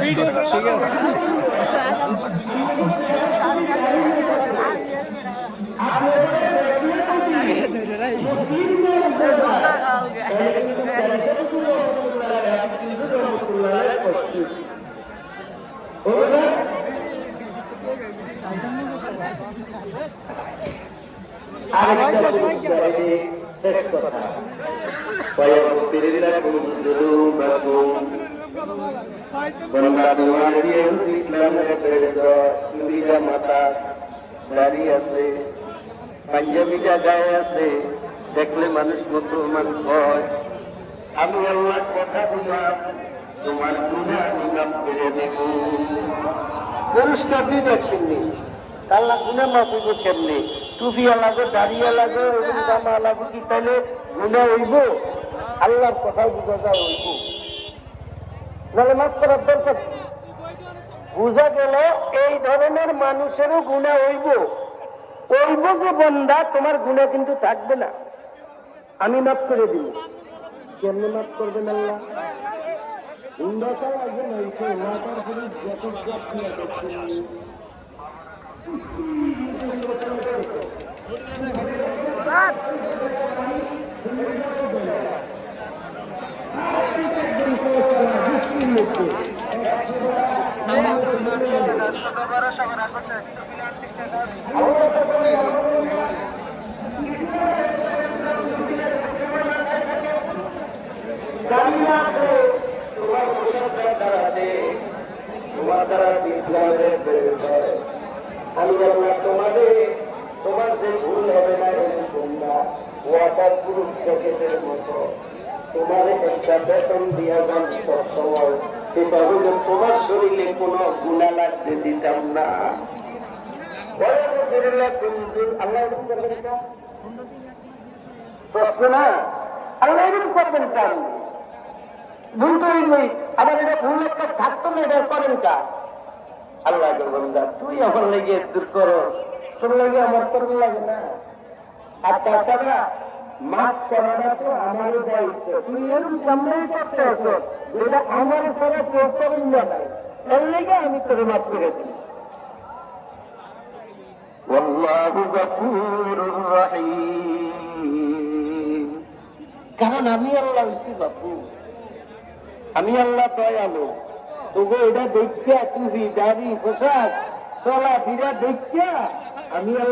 Video ঠিক আছে শেষ কথা মাতা দাঁড়িয়ে আছে, পাঞ্জাবিটা গায়ে আছে, দেখলে মানুষ মুসলমান হয়। আমি আল্লাহ কথা দিলাম, তোমার গুনাহ আমি মাফ করে দেব। পুরস্কার দিয়ে দেখছেননি, আল্লাহ গুনাহ মাফ হইব কেমনি? টুপিয়া লাগো, দাঁড়িয়ে লাগো, জামা লাগো, কি তাহলে গুনাহ হইব? আল্লাহর কথা বুঝা যায় হইব, নাহলে মাফ করার দরকার। বুঝা গেল এই ধরনের মানুষেরও গুনাহ হইব, হইব যে বন্দা তোমার গুনাহ কিন্তু থাকবে না, আমি মাফ করে দিব। কেমনে মাফ করবেন আল্লাহ? তোমার দ্বারা ইসলামের পরিচয় আমি আল্লাহ তোমাদের, তোমার যে ভুল হবে না এরকম না, ওয়াটার পুরুষ প্যাকেটের মতো তোমার একটা বেতন দিয়া যান সবসময়, সেটা হল তোমার শরীরে কোনো গুণা লাগতে দিতাম না। আল্লাহ এরকম করবেন কা? প্রশ্ন না, আল্লাহ এরকম করবেন কান? ভুল তো হইবই, আবার এটা ভুল একটা থাকতো না, এটা করেন কা? আল্লাহ বন্ধা তুই আমার লেগে দূর করস, তোর লেগে আমার করতে লাগে না। আর তাছাড়া মাফ করাটা তো আমারই দায়িত্ব, তুই এরকম সামনেই করতে আস যেটা আমার সারা কেউ করেন না, এর লেগে আমি তোরে মাফ করে দিই। আল্লাহু গফুরুর রহিম, কারণ আমি আল্লাহ হইছি গফুর, আমি আল্লাহ দয়ালু। তোকে এটা দেখিয়া, তুই দাড়ি পোশাক চলা ফিরা দেখিয়া আমি আল্লাহ